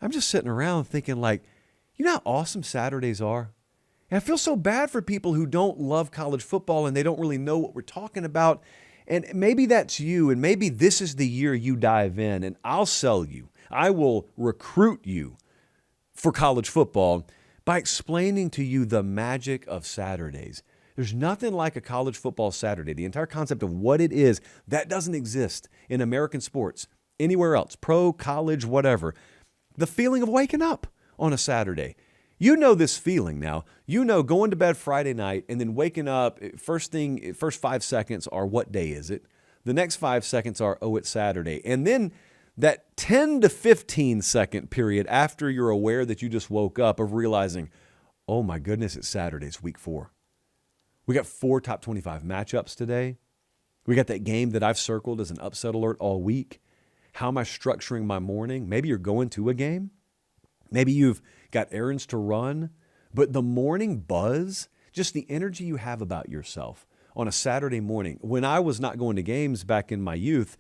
I'm just sitting around thinking like, you know how awesome Saturdays are? And I feel so bad for people who don't love college football and they don't really know what we're talking about. And maybe that's you, and maybe this is the year you dive in, and I'll sell you. I will recruit you for college football by explaining to you the magic of Saturdays. There's nothing like a college football Saturday. The entire concept of what it is, that doesn't exist in American sports, anywhere else, pro, college, whatever. The feeling of waking up on a Saturday. You know this feeling now. You know going to bed Friday night and then waking up, first 5 seconds are, what day is it? The next 5 seconds are, oh, it's Saturday. And then that 10 to 15 second period after you're aware that you just woke up of realizing, oh my goodness, it's Saturday, it's week 4. We got 4 top 25 matchups today. We got that game that I've circled as an upset alert all week. How am I structuring my morning? Maybe you're going to a game. Maybe you've got errands to run, but the morning buzz, just the energy you have about yourself on a Saturday morning. When I was not going to games back in my youth,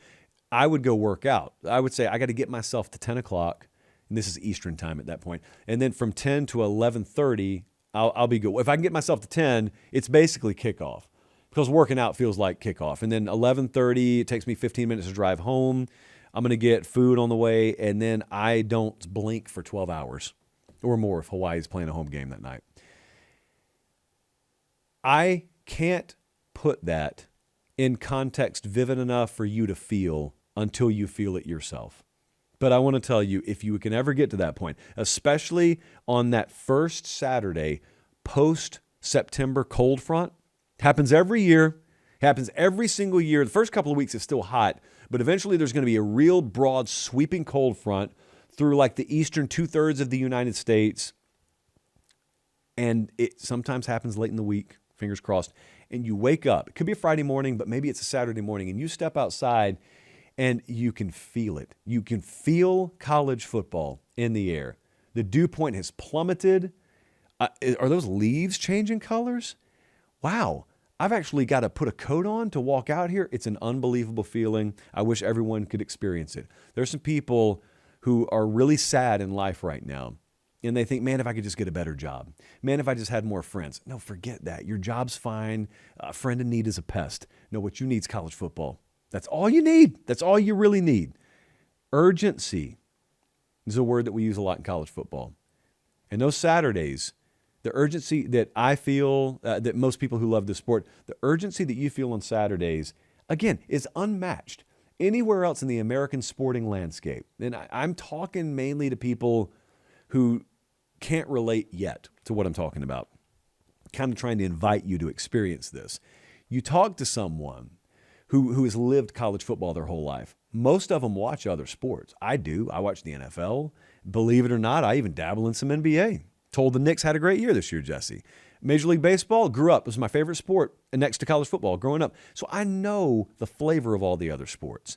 I would go work out. I would say, I got to get myself to 10 o'clock, and this is Eastern time at that point. And then from 10 to 11:30, I'll be good. If I can get myself to 10, it's basically kickoff because working out feels like kickoff. And then 11:30, it takes me 15 minutes to drive home. I'm going to get food on the way, and then I don't blink for 12 hours or more if Hawaii's playing a home game that night. I can't put that in context vivid enough for you to feel until you feel it yourself. But I want to tell you, if you can ever get to that point, especially on that first Saturday post-September cold front, happens every year, happens every single year. The first couple of weeks is still hot, but eventually there's going to be a real broad sweeping cold front through like the eastern 2/3 of the United States. And it sometimes happens late in the week, fingers crossed, and you wake up. It could be a Friday morning, but maybe it's a Saturday morning, and you step outside and you can feel it. You can feel college football in the air. The dew point has plummeted. Are those leaves changing colors? Wow. I've actually got to put a coat on to walk out here. It's an unbelievable feeling. I wish everyone could experience it. There's some people who are really sad in life right now, and they think, man, if I could just get a better job. Man, if I just had more friends. No, forget that. Your job's fine. A friend in need is a pest. No, what you need is college football. That's all you need. That's all you really need. Urgency is a word that we use a lot in college football. And those Saturdays, the urgency that I feel, that most people who love the sport, the urgency that you feel on Saturdays, again, is unmatched anywhere else in the American sporting landscape. And I'm talking mainly to people who can't relate yet to what I'm talking about. Kind of trying to invite you to experience this. You talk to someone who has lived college football their whole life. Most of them watch other sports. I do. I watch the NFL. Believe it or not, I even dabble in some NBA. Told the Knicks had a great year this year, Jesse. Major League Baseball, grew up. It was my favorite sport next to college football growing up. So I know the flavor of all the other sports.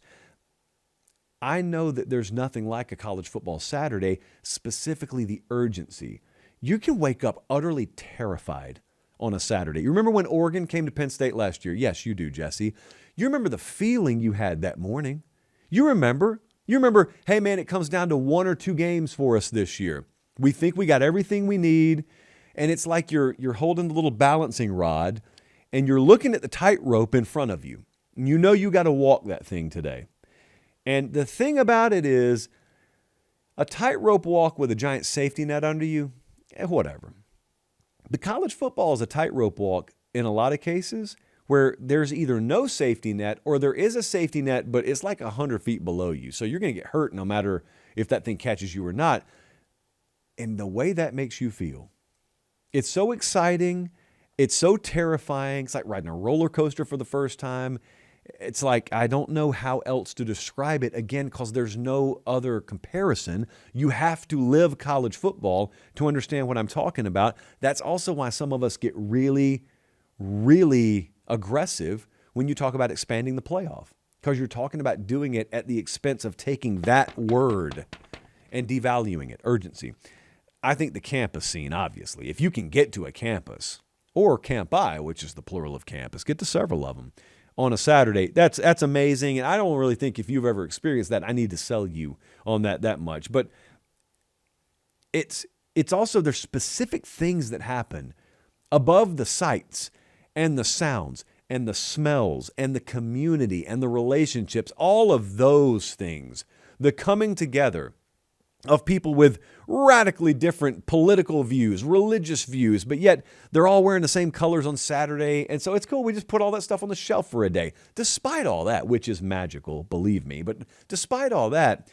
I know that there's nothing like a college football Saturday, specifically the urgency. You can wake up utterly terrified on a Saturday. You remember when Oregon came to Penn State last year? Yes, you do, Jesse. You remember the feeling you had that morning. You remember, hey man, it comes down to 1 or 2 games for us this year. We think we got everything we need, and it's like you're holding the little balancing rod, and you're looking at the tightrope in front of you. And you know you got to walk that thing today. And the thing about it is, a tightrope walk with a giant safety net under you, whatever. The college football is a tightrope walk in a lot of cases where there's either no safety net or there is a safety net, but it's like 100 feet below you. So you're going to get hurt no matter if that thing catches you or not. And the way that makes you feel, it's so exciting. It's so terrifying. It's like riding a roller coaster for the first time. It's like, I don't know how else to describe it, again, because there's no other comparison. You have to live college football to understand what I'm talking about. That's also why some of us get really, really aggressive when you talk about expanding the playoff, because you're talking about doing it at the expense of taking that word and devaluing it, urgency. I think the campus scene, obviously, if you can get to a campus, or campi, which is the plural of campus, get to several of them on a Saturday, that's amazing. And I don't really think if you've ever experienced that, I need to sell you on that much. But it's also there's specific things that happen above the sights and the sounds and the smells and the community and the relationships, all of those things, the coming together of people with radically different political views, religious views, but yet they're all wearing the same colors on Saturday. And so it's cool. We just put all that stuff on the shelf for a day. Despite all that, which is magical, believe me, but despite all that,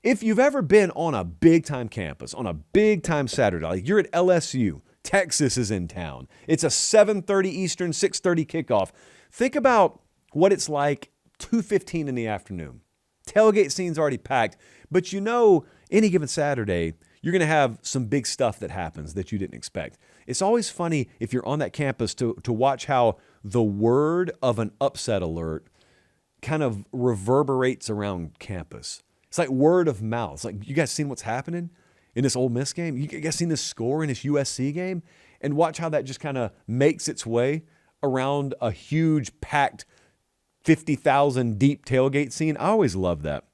if you've ever been on a big time campus, on a big time Saturday, like you're at LSU, Texas is in town. It's a 7:30 Eastern, 6:30 kickoff. Think about what it's like 2:15 in the afternoon. Tailgate scene's already packed, but you know any given Saturday, you're going to have some big stuff that happens that you didn't expect. It's always funny if you're on that campus to watch how the word of an upset alert kind of reverberates around campus. It's like word of mouth. It's like, you guys seen what's happening in this Ole Miss game? You guys seen this score in this USC game? And watch how that just kind of makes its way around a huge, packed, 50,000 deep tailgate scene. I always love that.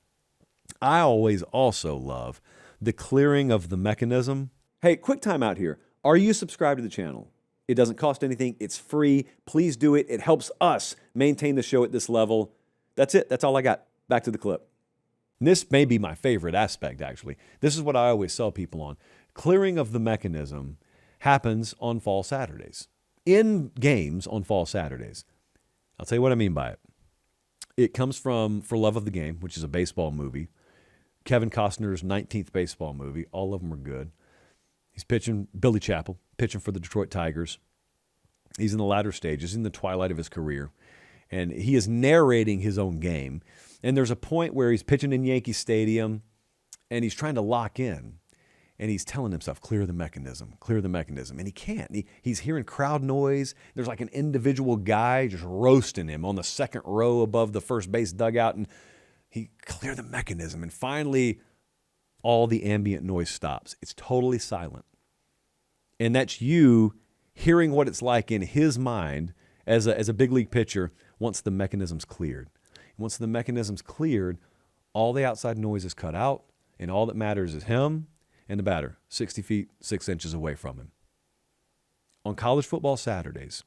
I always also love the clearing of the mechanism. Hey, quick time out here. Are you subscribed to the channel? It doesn't cost anything. It's free. Please do it. It helps us maintain the show at this level. That's it. That's all I got. Back to the clip. This may be my favorite aspect, actually. This is what I always sell people on. Clearing of the mechanism happens on fall Saturdays. In games on fall Saturdays. I'll tell you what I mean by it. It comes from For Love of the Game, which is a baseball movie. Kevin Costner's 19th baseball movie. All of them are good. He's pitching, Billy Chappell, pitching for the Detroit Tigers. He's in the latter stages, in the twilight of his career. And he is narrating his own game. And there's a point where he's pitching in Yankee Stadium, and he's trying to lock in. And he's telling himself, clear the mechanism. And he can't. He's hearing crowd noise. There's like an individual guy just roasting him on the second row above the first base dugout. And he cleared the mechanism. And finally, all the ambient noise stops. It's totally silent. And that's you hearing what it's like in his mind as a big league pitcher once the mechanism's cleared. Once the mechanism's cleared, all the outside noise is cut out, and all that matters is him and the batter, 60 feet, 6 inches away from him. On college football Saturdays,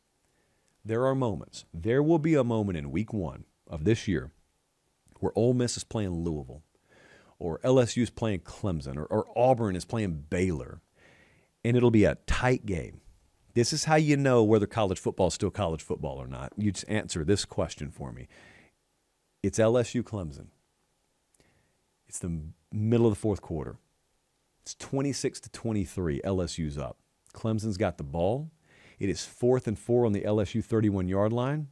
there are moments. There will be a moment in week 1 of this year where Ole Miss is playing Louisville, or LSU is playing Clemson, or Auburn is playing Baylor, and it'll be a tight game. This is how you know whether college football is still college football or not. You just answer this question for me. It's LSU Clemson. It's the middle of the fourth quarter. It's 26-23. LSU's up. Clemson's got the ball. It is 4th and 4 on the LSU 31-yard line.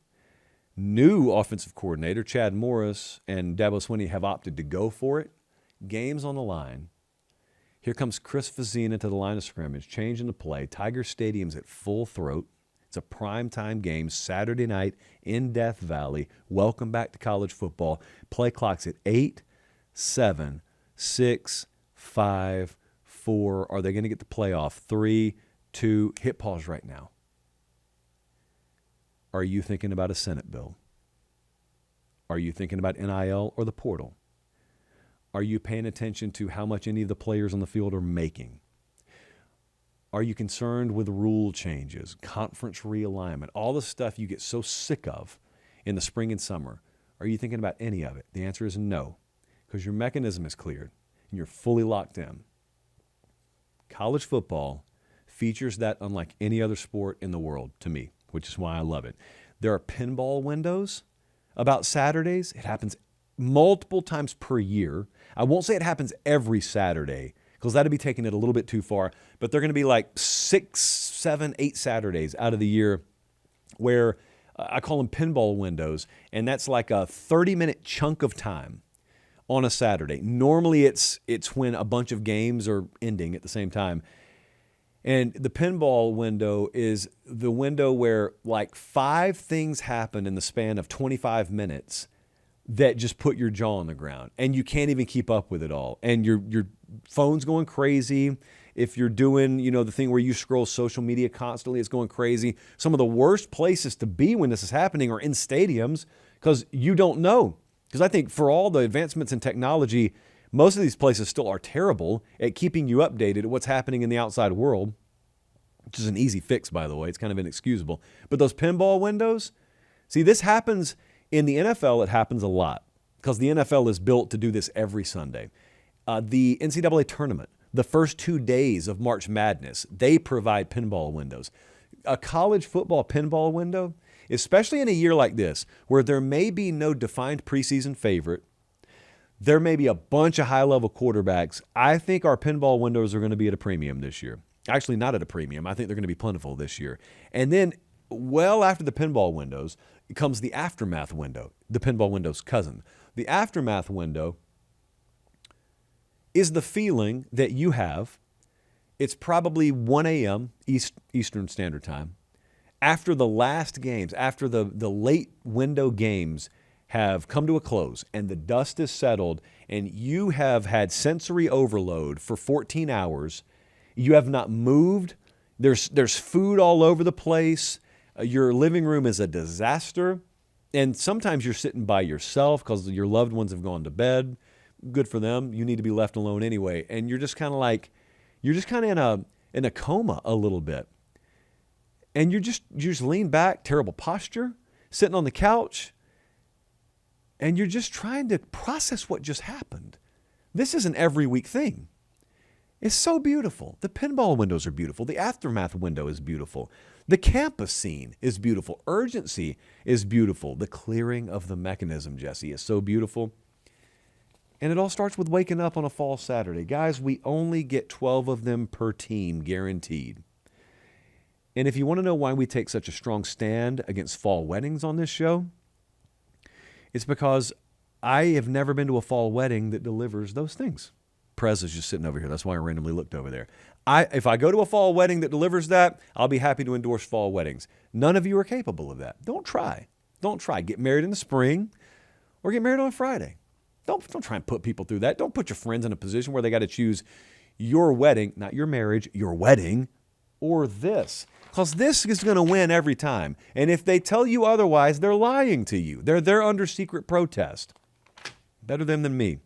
New offensive coordinator Chad Morris and Dabo Swinney have opted to go for it. Game's on the line. Here comes Chris Fazzina to the line of scrimmage, changing the play. Tiger Stadium's at full throat. It's a primetime game, Saturday night in Death Valley. Welcome back to college football. Play clock's at 8, 7, 6, 5, 4. Are they going to get the playoff? 3, 2. Hit pause right now. Are you thinking about a Senate bill? Are you thinking about NIL or the portal? Are you paying attention to how much any of the players on the field are making? Are you concerned with rule changes, conference realignment, all the stuff you get so sick of in the spring and summer? Are you thinking about any of it? The answer is no, because your mechanism is cleared and you're fully locked in. College football features that unlike any other sport in the world to me, which is why I love it. There are pinball windows about Saturdays. It happens multiple times per year. I won't say it happens every Saturday, because that'd be taking it a little bit too far. But they're going to be like 6, 7, 8 Saturdays out of the year where I call them pinball windows, and that's like a 30-minute chunk of time on a Saturday. Normally it's when a bunch of games are ending at the same time. And the pinball window is the window where like 5 things happen in the span of 25 minutes that just put your jaw on the ground, and you can't even keep up with it all. And your phone's going crazy. If you're doing, the thing where you scroll social media constantly, it's going crazy. Some of the worst places to be when this is happening are in stadiums, because you don't know. Because I think for all the advancements in technology, Most of these places still are terrible at keeping you updated at what's happening in the outside world, which is an easy fix, by the way. It's kind of inexcusable. But those pinball windows, see, this happens in the NFL. It happens a lot because the NFL is built to do this every Sunday. The NCAA tournament, the first 2 days of March Madness, they provide pinball windows. A college football pinball window, especially in a year like this, where there may be no defined preseason favorite, there may be a bunch of high-level quarterbacks. I think our pinball windows are going to be at a premium this year. Actually, not at a premium. I think they're going to be plentiful this year. And then, well after the pinball windows, comes the aftermath window, the pinball window's cousin. The aftermath window is the feeling that you have. It's probably 1 a.m. Eastern Standard Time. After the last games, after the late window games have come to a close and the dust is settled and you have had sensory overload for 14 hours, you have not moved, there's food all over the place, your living room is a disaster, and sometimes you're sitting by yourself because your loved ones have gone to bed. Good for them. You need to be left alone anyway. And you're just kind of in a coma a little bit. And you just lean back, terrible posture, sitting on the couch, and you're just trying to process what just happened. This is an every week thing. It's so beautiful. The pinball windows are beautiful. The aftermath window is beautiful. The campus scene is beautiful. Urgency is beautiful. The clearing of the mechanism, Jesse, is so beautiful. And it all starts with waking up on a fall Saturday. Guys, we only get 12 of them per team, guaranteed. And if you want to know why we take such a strong stand against fall weddings on this show, it's because I have never been to a fall wedding that delivers those things. Prez is just sitting over here. That's why I randomly looked over there. If I go to a fall wedding that delivers that, I'll be happy to endorse fall weddings. None of you are capable of that. Don't try. Don't try. Get married in the spring or get married on Friday. Don't try and put people through that. Don't put your friends in a position where they got to choose your wedding, not your marriage, your wedding, or this. Because this is going to win every time. And if they tell you otherwise, they're lying to you. They're under secret protest. Better them than me.